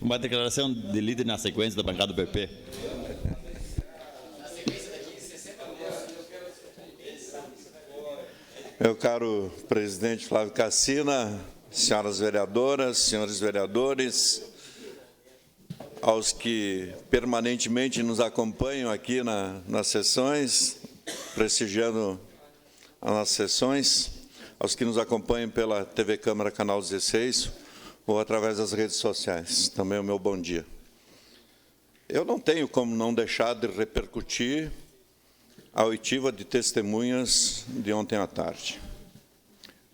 Uma declaração de líder na sequência da bancada do PP. Meu caro presidente Flávio Cassina, senhoras vereadoras, senhores vereadores, aos que permanentemente nos acompanham aqui nas sessões, prestigiando as nossas sessões, aos que nos acompanham pela TV Câmara Canal 16 ou através das redes sociais. Também o meu bom dia. Eu não tenho como não deixar de repercutir a oitiva de testemunhas de ontem à tarde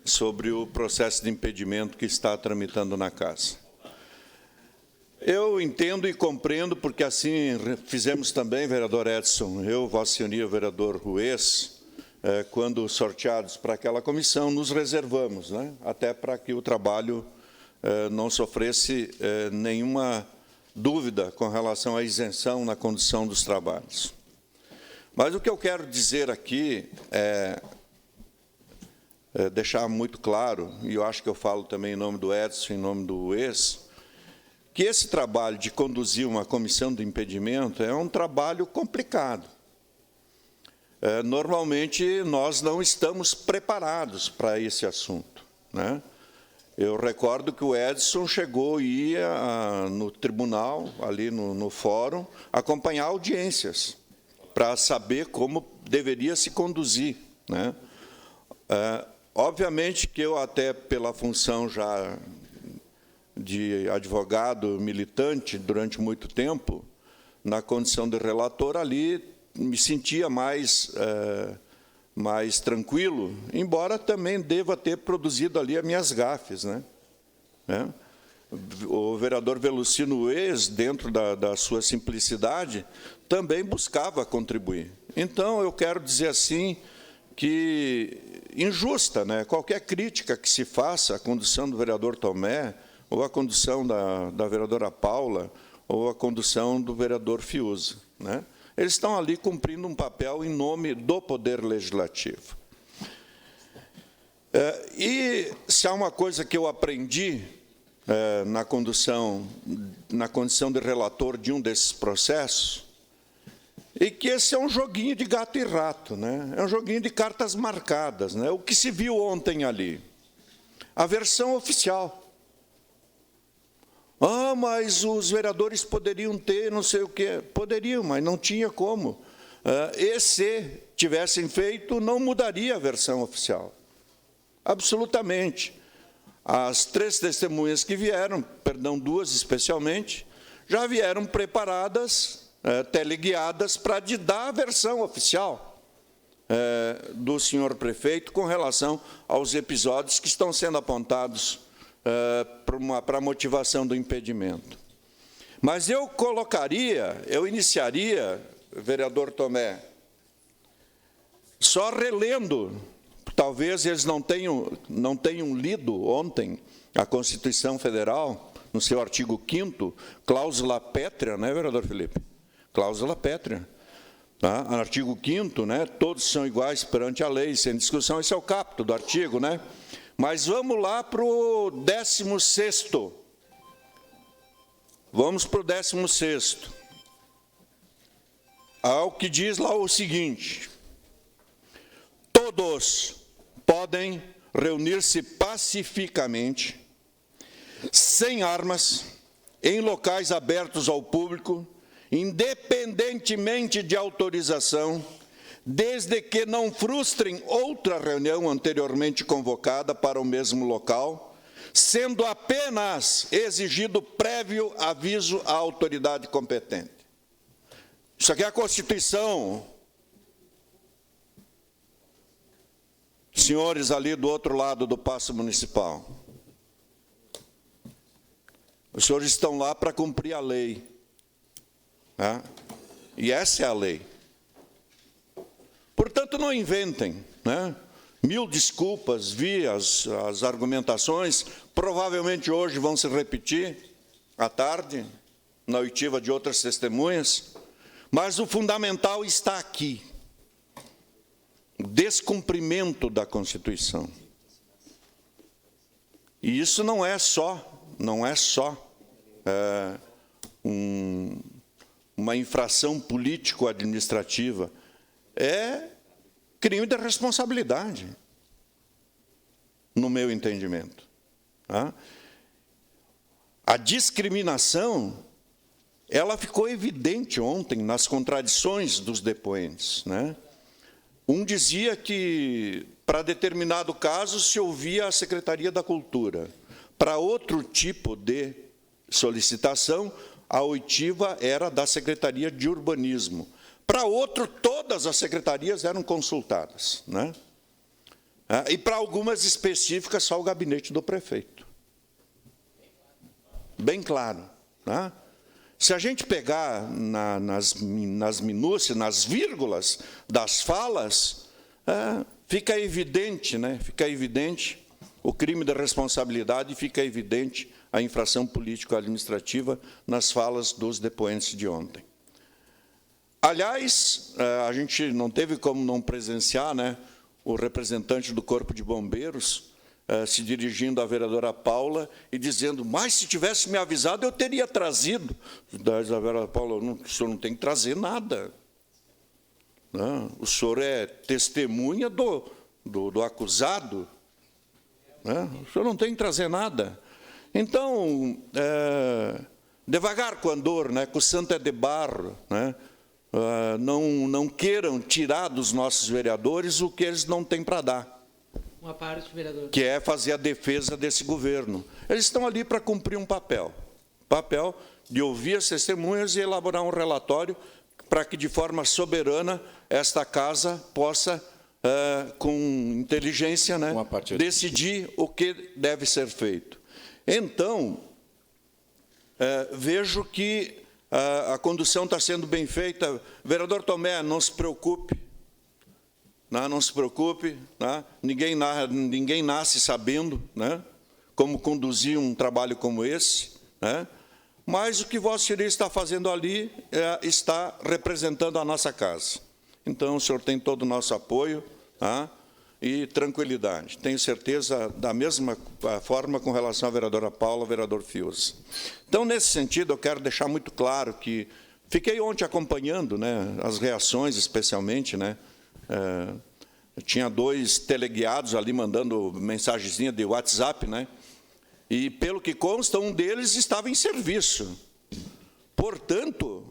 sobre o processo de impedimento que está tramitando na Casa. Eu entendo e compreendo, porque assim fizemos também, vereador Edson, eu, Vossa Senhoria, vereador Ruiz, quando sorteados para aquela comissão, nos reservamos, né, até para que o trabalho não sofresse nenhuma dúvida com relação à isenção na condução dos trabalhos. Mas o que eu quero dizer aqui é deixar muito claro, e eu acho que eu falo também em nome do Edson, em nome do Ruiz, que esse trabalho de conduzir uma comissão de impedimento é um trabalho complicado. Normalmente, nós não estamos preparados para esse assunto, né? Eu recordo que o Edson chegou e ia no tribunal, ali no fórum, acompanhar audiências, para saber como deveria se conduzir, né? Obviamente que eu, até pela função já de advogado militante durante muito tempo, na condição de relator ali, me sentia mais tranquilo, embora também deva ter produzido ali as minhas gafes, né? O vereador Velocino Ruiz, dentro da sua simplicidade, também buscava contribuir. Então, eu quero dizer assim, que injusta, né? Qualquer crítica que se faça à condução do vereador Tomé, ou à condução da vereadora Paula, ou à condução do vereador Fiuza, né? Eles estão ali cumprindo um papel em nome do Poder Legislativo. E se há uma coisa que eu aprendi na condição de relator de um desses processos, e que esse é um joguinho de gato e rato, né? É um joguinho de cartas marcadas, né? O que se viu ontem ali? A versão oficial. Ah, mas os vereadores poderiam ter não sei o quê. Poderiam, mas não tinha como. E se tivessem feito, não mudaria a versão oficial. Absolutamente. As 3 testemunhas que vieram, perdão, 2 especialmente, já vieram preparadas, teleguiadas, para dar a versão oficial do senhor prefeito com relação aos episódios que estão sendo apontados para a motivação do impedimento. Mas eu iniciaria, vereador Tomé, só relendo, talvez eles não tenham lido ontem a Constituição Federal, no seu artigo 5º, cláusula pétrea, né, vereador Felipe? Cláusula pétrea. Tá? Artigo 5º, né, todos são iguais perante a lei, sem discussão, esse é o caput do artigo, né? Mas vamos lá para o 16º. Vamos para o 16º. Ao que diz lá o seguinte: todos podem reunir-se pacificamente, sem armas, em locais abertos ao público, independentemente de autorização, desde que não frustrem outra reunião anteriormente convocada para o mesmo local, sendo apenas exigido prévio aviso à autoridade competente. Isso aqui é a Constituição. Senhores ali do outro lado do Paço Municipal, os senhores estão lá para cumprir a lei. Né? E essa é a lei. Portanto, não inventem, né? 1000 desculpas, vi as argumentações, provavelmente hoje vão se repetir à tarde, na oitiva de outras testemunhas, mas o fundamental está aqui: o descumprimento da Constituição. E isso não é só uma infração político-administrativa, é crime de responsabilidade, no meu entendimento. Tá? A discriminação, ela ficou evidente ontem nas contradições dos depoentes, né? Um dizia que, para determinado caso, se ouvia a Secretaria da Cultura. Para outro tipo de solicitação, a oitiva era da Secretaria de Urbanismo. Para outro, todas as secretarias eram consultadas, né? E para algumas específicas, só o gabinete do prefeito. Bem claro. Né? Se a gente pegar nas minúcias, nas vírgulas das falas, fica evidente, né? Fica evidente o crime de responsabilidade e fica evidente a infração político-administrativa nas falas dos depoentes de ontem. Aliás, a gente não teve como não presenciar, né, o representante do Corpo de Bombeiros se dirigindo à vereadora Paula e dizendo, mas se tivesse me avisado, eu teria trazido. Da vereadora Paula, o senhor não tem que trazer nada. Não, o senhor é testemunha do acusado. Né? O senhor não tem que trazer nada. Então, devagar com o andor, né, que o santo é de barro, né? Não queiram tirar dos nossos vereadores o que eles não têm para dar. Uma parte, vereador. Que é fazer a defesa desse governo. Eles estão ali para cumprir um papel de ouvir as testemunhas e elaborar um relatório para que, de forma soberana, esta casa possa, com inteligência, né, decidir o que deve ser feito. Então, vejo que a condução está sendo bem feita. Vereador Tomé, não se preocupe. Não se preocupe. Né? Ninguém nasce sabendo, né, como conduzir um trabalho como esse. Né? Mas o que Vossa Senhoria está fazendo ali está representando a nossa casa. Então, o senhor tem todo o nosso apoio, tá? E tranquilidade. Tenho certeza, da mesma forma com relação à vereadora Paula, ao vereador Fiuza. Então, nesse sentido, eu quero deixar muito claro que fiquei ontem acompanhando, né, as reações, especialmente, né, tinha 2 teleguiados ali mandando mensagenzinha de WhatsApp, né, e, pelo que consta, um deles estava em serviço. Portanto,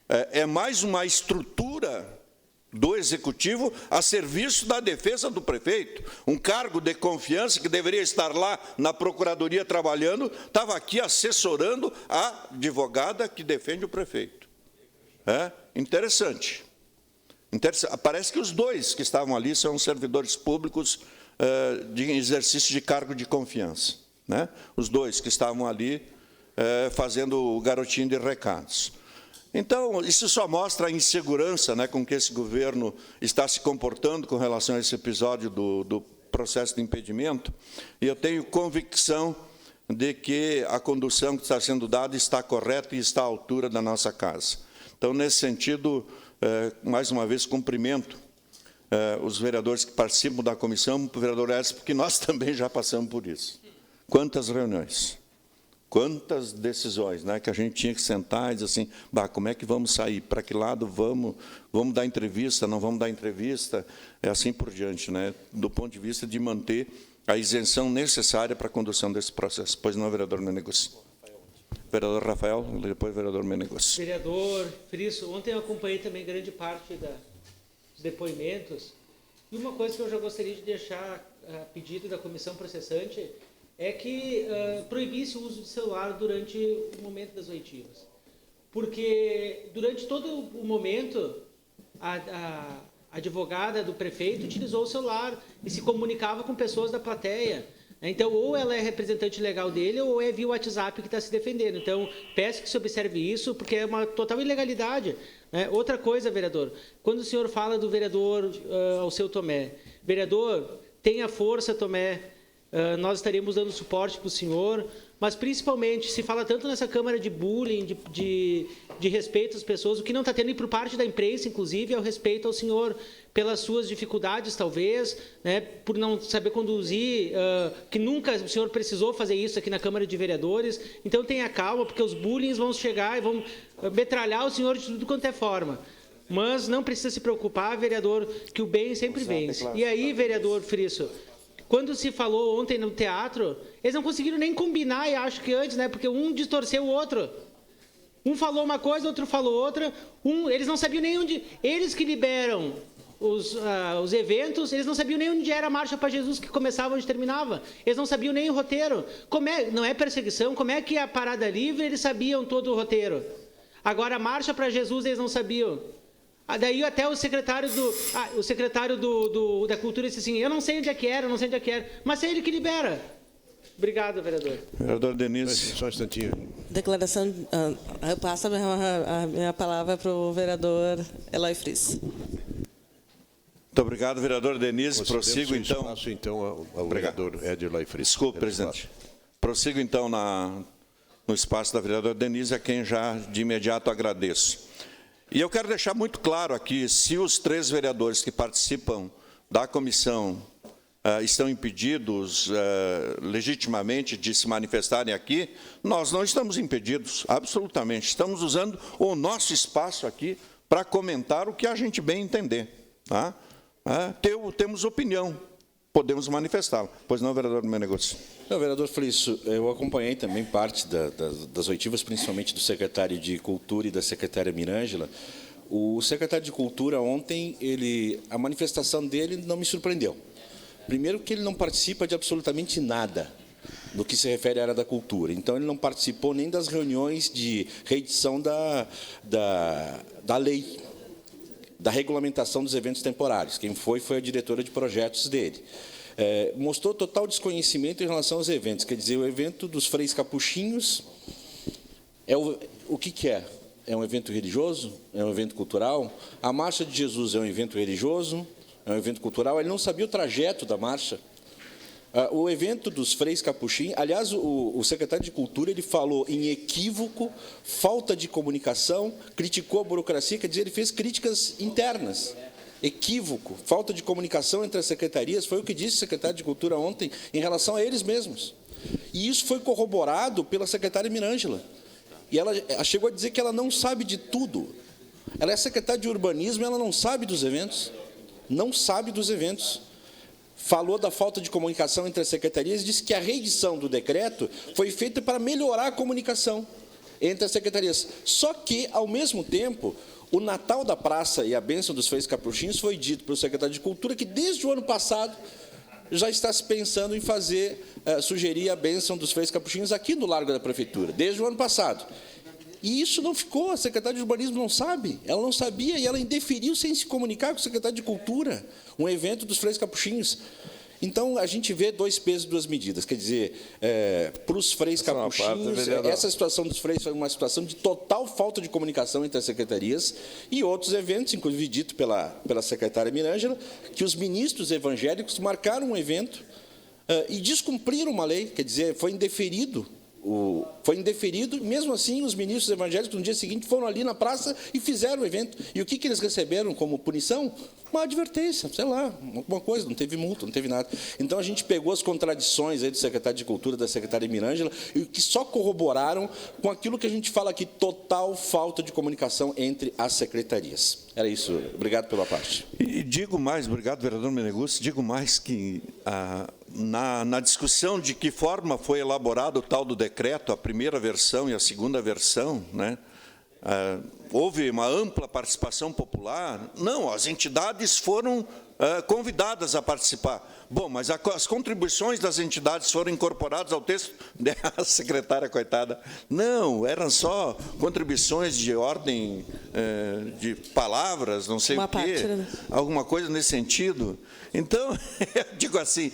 é mais uma estrutura do Executivo a serviço da defesa do prefeito. Um cargo de confiança que deveria estar lá na Procuradoria trabalhando, estava aqui assessorando a advogada que defende o prefeito. Interessante. Parece que os 2 que estavam ali são servidores públicos de exercício de cargo de confiança. Né? Os 2 que estavam ali fazendo o garotinho de recados. Então, isso só mostra a insegurança, né, com que esse governo está se comportando com relação a esse episódio do processo de impedimento, e eu tenho convicção de que a condução que está sendo dada está correta e está à altura da nossa casa. Então, nesse sentido, mais uma vez, cumprimento os vereadores que participam da comissão, o vereador Edson, porque nós também já passamos por isso. Quantas reuniões? Quantas decisões, né, que a gente tinha que sentar e dizer assim, como é que vamos sair? Para que lado vamos dar entrevista, não vamos dar entrevista? Assim por diante, né, do ponto de vista de manter a isenção necessária para a condução desse processo. Pois não, vereador Menegossi. Vereador Rafael, depois vereador Menegossi. Vereador Frisso, ontem eu acompanhei também grande parte dos depoimentos, e uma coisa que eu já gostaria de deixar a pedido da comissão processante é que proibisse o uso de celular durante o momento das oitivas. Porque durante todo o momento, a advogada do prefeito utilizou o celular e se comunicava com pessoas da plateia. Então, ou ela é representante legal dele, ou é via WhatsApp que está se defendendo. Então, peço que se observe isso, porque é uma total ilegalidade. Né? Outra coisa, vereador, quando o senhor fala do vereador Alceu Tomé, vereador, tenha força, Tomé, nós estaremos dando suporte para o senhor, mas principalmente se fala tanto nessa Câmara de bullying, de respeito às pessoas, o que não está tendo por parte da imprensa, inclusive, é o respeito ao senhor pelas suas dificuldades, talvez, né, por não saber conduzir, que nunca o senhor precisou fazer isso aqui na Câmara de Vereadores. Então tenha calma, porque os bullying vão chegar e vão metralhar o senhor de tudo quanto é forma. Mas não precisa se preocupar, vereador, que o bem sempre vence. E aí, vereador Frisso, quando se falou ontem no teatro, eles não conseguiram nem combinar, e acho que antes, né? Porque um distorceu o outro. Um falou uma coisa, outro falou outra. Eles não sabiam nem onde... Eles que liberam os eventos, eles não sabiam nem onde era a Marcha para Jesus, que começava, onde terminava. Eles não sabiam nem o roteiro. Não é perseguição? Como é que a Parada Livre, eles sabiam todo o roteiro? Agora, a Marcha para Jesus, eles não sabiam. Daí até o secretário da Cultura disse assim, eu não sei onde é que era, mas é ele que libera. Obrigado, vereador. Vereador Denise. Só um instantinho. Declaração, eu passo a minha palavra para o vereador Eloy Frisso. Muito obrigado, vereador Denise. Prossigo, então. Passo, então, ao vereador Eloy Frisso. Desculpe, presidente. Prossigo, então, no espaço da vereadora Denise, a quem já de imediato agradeço. E eu quero deixar muito claro aqui, se os 3 vereadores que participam da comissão estão impedidos legitimamente de se manifestarem aqui, nós não estamos impedidos, absolutamente. Estamos usando o nosso espaço aqui para comentar o que a gente bem entender. Tá? Temos opinião, podemos manifestá-la. Pois não, vereador Meneguzzi? Não, vereador Frisso, eu acompanhei também parte das oitivas, principalmente do secretário de Cultura e da secretária Mirângela. O secretário de Cultura, ontem, a manifestação dele não me surpreendeu. Primeiro que ele não participa de absolutamente nada no que se refere à área da cultura. Então, ele não participou nem das reuniões de reedição da lei, da regulamentação dos eventos temporários. Quem foi a diretora de projetos dele. Mostrou total desconhecimento em relação aos eventos. Quer dizer, o evento dos Freis Capuchinhos, o que é? É um evento religioso? É um evento cultural? A Marcha de Jesus é um evento religioso? É um evento cultural? Ele não sabia o trajeto da marcha. O evento dos Freis Capuchinhos, aliás, o secretário de Cultura, ele falou em equívoco, falta de comunicação, criticou a burocracia, quer dizer, ele fez críticas internas. Equívoco, falta de comunicação entre as secretarias, foi o que disse o secretário de Cultura ontem, em relação a eles mesmos. E isso foi corroborado pela secretária Mirângela. E ela chegou a dizer que ela não sabe de tudo. Ela é secretária de Urbanismo e ela não sabe dos eventos. Não sabe dos eventos. Falou da falta de comunicação entre as secretarias e disse que a reedição do decreto foi feita para melhorar a comunicação entre as secretarias. Só que, ao mesmo tempo, o Natal da Praça e a bênção dos Freis Capuchinhos foi dito pelo secretário de Cultura que, desde o ano passado, já está se pensando em sugerir a bênção dos Freis Capuchinhos aqui no Largo da Prefeitura, desde o ano passado. E isso não ficou, a secretária de Urbanismo não sabe, ela não sabia e ela indeferiu sem se comunicar com o secretário de Cultura, um evento dos Freis Capuchinhos. Então, a gente vê 2 pesos, 2 medidas. Quer dizer, para os Freis Capuchinhos, essa situação dos Freis foi uma situação de total falta de comunicação entre as secretarias e outros eventos, inclusive dito pela secretária Mirângela, que os ministros evangélicos marcaram um evento e descumpriram uma lei, quer dizer, foi indeferido. Foi indeferido, mesmo assim, os ministros evangélicos, no dia seguinte, foram ali na praça e fizeram o evento. E o que eles receberam como punição? Uma advertência, sei lá, alguma coisa, não teve multa, não teve nada. Então, a gente pegou as contradições aí do secretário de Cultura, da secretária Mirângela, e que só corroboraram com aquilo que a gente fala aqui, total falta de comunicação entre as secretarias. Era isso. Obrigado pela parte. E digo mais, obrigado, vereador Meneguzzi, digo mais que na discussão de que forma foi elaborado o tal do decreto, a primeira versão e a segunda versão, né, houve uma ampla participação popular. Não, as entidades foram convidadas a participar. Bom, mas as contribuições das entidades foram incorporadas ao texto da secretária, coitada. Não, eram só contribuições de ordem de palavras, não sei o quê, alguma coisa nesse sentido. Então, eu digo assim,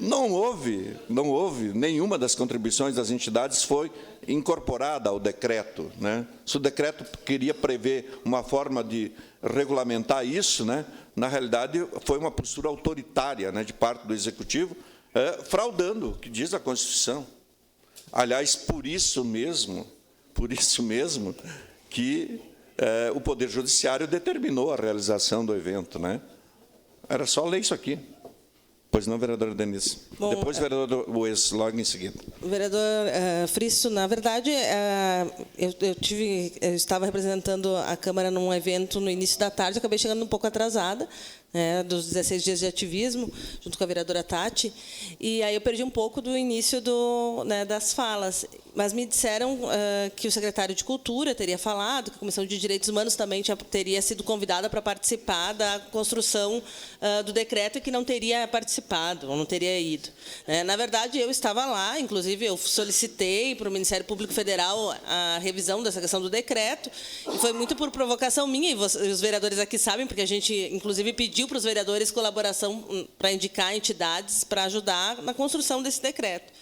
não houve nenhuma das contribuições das entidades foi incorporada ao decreto, né? Se o decreto queria prever uma forma de regulamentar isso, né, na realidade foi uma postura autoritária, né, de parte do Executivo, fraudando o que diz a Constituição. Aliás, por isso mesmo que o Poder Judiciário determinou a realização do evento, né? Era só ler isso aqui. Pois não, vereadora Denise. Bom, Depois, vereador Wes, logo em seguida. Vereador Frisso, na verdade, eu estava representando a Câmara num evento no início da tarde, acabei chegando um pouco atrasada, dos 16 dias de ativismo, junto com a vereadora Tati, e aí eu perdi um pouco do início das falas. Mas me disseram que o secretário de Cultura teria falado, que a Comissão de Direitos Humanos também teria sido convidada para participar da construção do decreto e que não teria participado, ou não teria ido. Na verdade, eu estava lá, inclusive eu solicitei para o Ministério Público Federal a revisão dessa questão do decreto, e foi muito por provocação minha, e os vereadores aqui sabem, porque a gente, inclusive, pediu para os vereadores colaboração para indicar entidades para ajudar na construção desse decreto.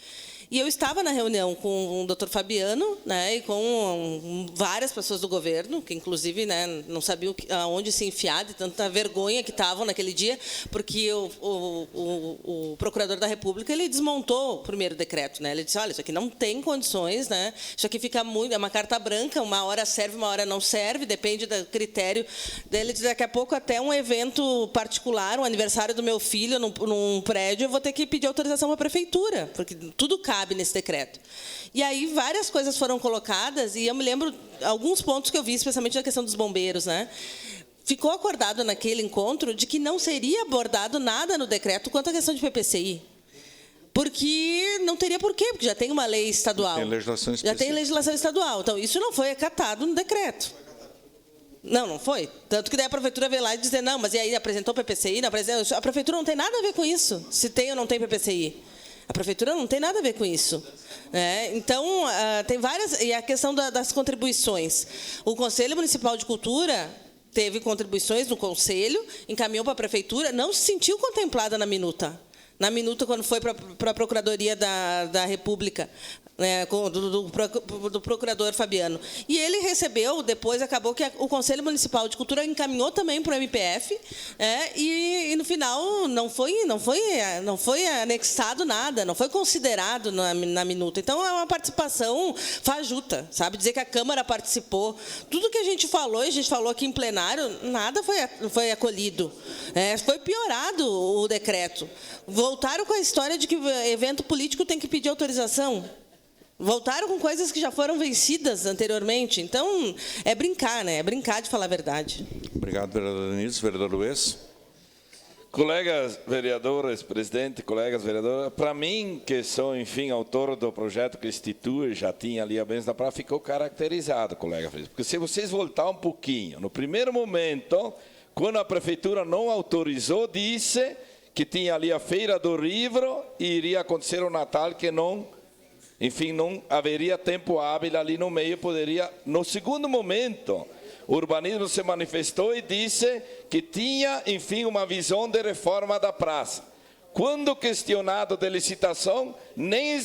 E eu estava na reunião com o Dr. Fabiano, e com várias pessoas do governo, que, inclusive, não sabiam aonde se enfiar, de tanta vergonha que estavam naquele dia, porque o Procurador da República ele desmontou o primeiro decreto. Ele disse, olha, isso aqui não tem condições, isso aqui fica muito, é uma carta branca, uma hora serve, uma hora não serve, depende do critério dele. Daqui a pouco, até um evento particular, um aniversário do meu filho num prédio, eu vou ter que pedir autorização para a prefeitura, porque tudo cabe nesse decreto. E aí várias coisas foram colocadas, e eu me lembro alguns pontos que eu vi, especialmente na questão dos bombeiros. Ficou acordado naquele encontro de que não seria abordado nada no decreto quanto à questão de PPCI. Porque não teria porquê, porque já tem uma lei estadual. Tem legislação específica. Já tem legislação estadual. Então, isso não foi acatado no decreto. Não foi. Tanto que daí a prefeitura veio lá e dizer, não, mas e aí apresentou PPCI? Não, a prefeitura não tem nada a ver com isso, se tem ou não tem PPCI. A prefeitura não tem nada a ver com isso. Então, tem várias... E a questão das contribuições. O Conselho Municipal de Cultura teve contribuições no Conselho, encaminhou para a prefeitura, não se sentiu contemplada na minuta. Na minuta, quando foi para a Procuradoria da República, do procurador Fabiano. E ele recebeu, depois acabou que o Conselho Municipal de Cultura encaminhou também para o MPF, e no final não foi anexado nada, não foi considerado na minuta. Então, é uma participação fajuta, sabe? Dizer que a Câmara participou. Tudo que a gente falou aqui em plenário, nada foi acolhido. Foi piorado o decreto. Voltaram com a história de que evento político tem que pedir autorização. Voltaram com coisas que já foram vencidas anteriormente. Então, é brincar, É brincar de falar a verdade. Obrigado, vereador Denise. Vereador Luiz. Colegas vereadores, presidente, colegas vereadores, para mim, que sou, enfim, autor do projeto que institui, já tinha ali a Bênção da Praia, ficou caracterizado, colega. Porque se vocês voltar um pouquinho, no primeiro momento, quando a prefeitura não autorizou, disse que tinha ali a Feira do Livro e iria acontecer o Natal, que não... Enfim, não haveria tempo hábil ali no meio, poderia... No segundo momento, o urbanismo se manifestou e disse que tinha, enfim, uma visão de reforma da praça. Quando questionado de licitação, nem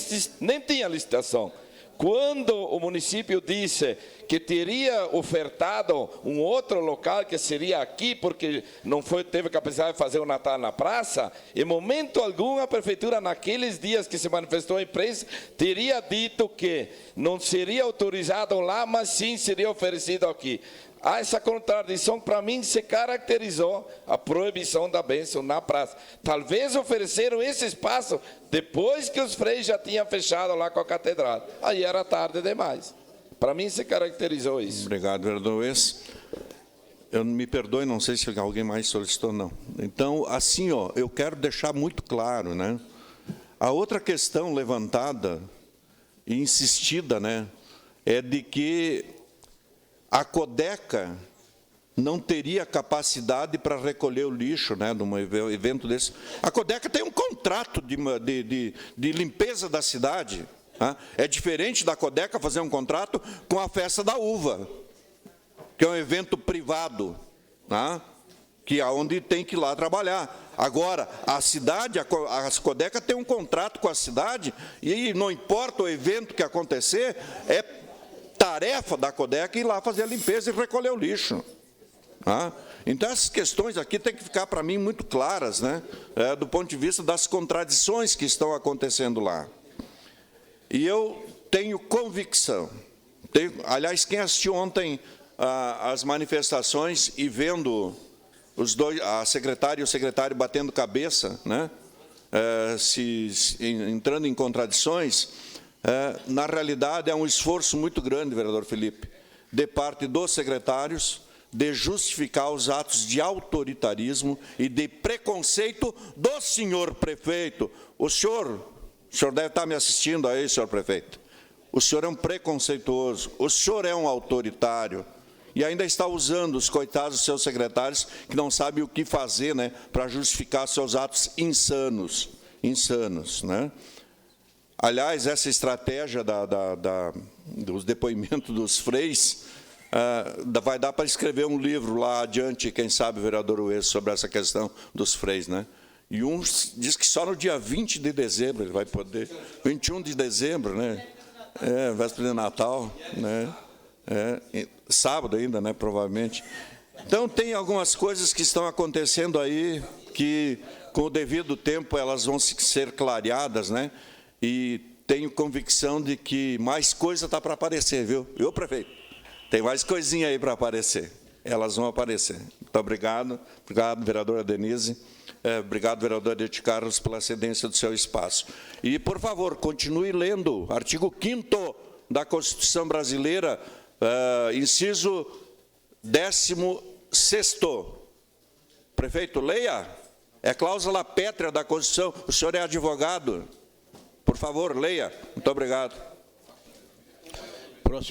tinha licitação. Quando o município disse que teria ofertado um outro local, que seria aqui, porque não teve capacidade de fazer o Natal na praça, em momento algum a prefeitura, naqueles dias que se manifestou a imprensa, teria dito que não seria autorizado lá, mas sim seria oferecido aqui. Há essa contradição, para mim, se caracterizou a proibição da bênção na praça. Talvez ofereceram esse espaço depois que os freios já tinham fechado lá com a catedral. Aí era tarde demais. Para mim, se caracterizou isso. Obrigado, vereador Luiz. Eu me perdoe, não sei se alguém mais solicitou, não. Então, assim, eu quero deixar muito claro, A outra questão levantada e insistida, é de que a Codeca não teria capacidade para recolher o lixo, num evento desse. A Codeca tem um contrato de limpeza da cidade. É diferente da Codeca fazer um contrato com a Festa da Uva, que é um evento privado, que é onde tem que ir lá trabalhar. Agora, a cidade, a Codeca tem um contrato com a cidade, e não importa o evento que acontecer, é tarefa da Codeca ir lá fazer a limpeza e recolher o lixo. Tá? Então, essas questões aqui têm que ficar, para mim, muito claras, né? Do ponto de vista das contradições que estão acontecendo lá. E eu tenho convicção, aliás, quem assistiu ontem as manifestações e vendo os dois, a secretária e o secretário batendo cabeça, né? Entrando em contradições, na realidade é um esforço muito grande, vereador Felipe, de parte dos secretários, de justificar os atos de autoritarismo e de preconceito do senhor prefeito. O senhor deve estar me assistindo aí, senhor prefeito. O senhor é um preconceituoso, o senhor é um autoritário e ainda está usando os coitados dos seus secretários que não sabem o que fazer, né, para justificar seus atos insanos, né? Aliás, essa estratégia dos depoimentos dos freis vai dar para escrever um livro lá adiante, quem sabe, vereador Ues, sobre essa questão dos freis, né? E um diz que só no dia 20 de dezembro ele vai poder, 21 de dezembro, né? Véspera de Natal, né? Sábado ainda, né? Provavelmente. Então, tem algumas coisas que estão acontecendo aí que, com o devido tempo, elas vão ser clareadas, né? E tenho convicção de que mais coisa está para aparecer, viu? Viu, prefeito? Tem mais coisinha aí para aparecer. Elas vão aparecer. Muito obrigado. Obrigado, vereadora Denise. Obrigado, vereador Edith Carlos, pela cedência do seu espaço. E, por favor, continue lendo o artigo 5º da Constituição Brasileira, inciso 16º. Prefeito, leia. É cláusula pétrea da Constituição. O senhor é advogado. Por favor, leia. Muito obrigado. Próximo.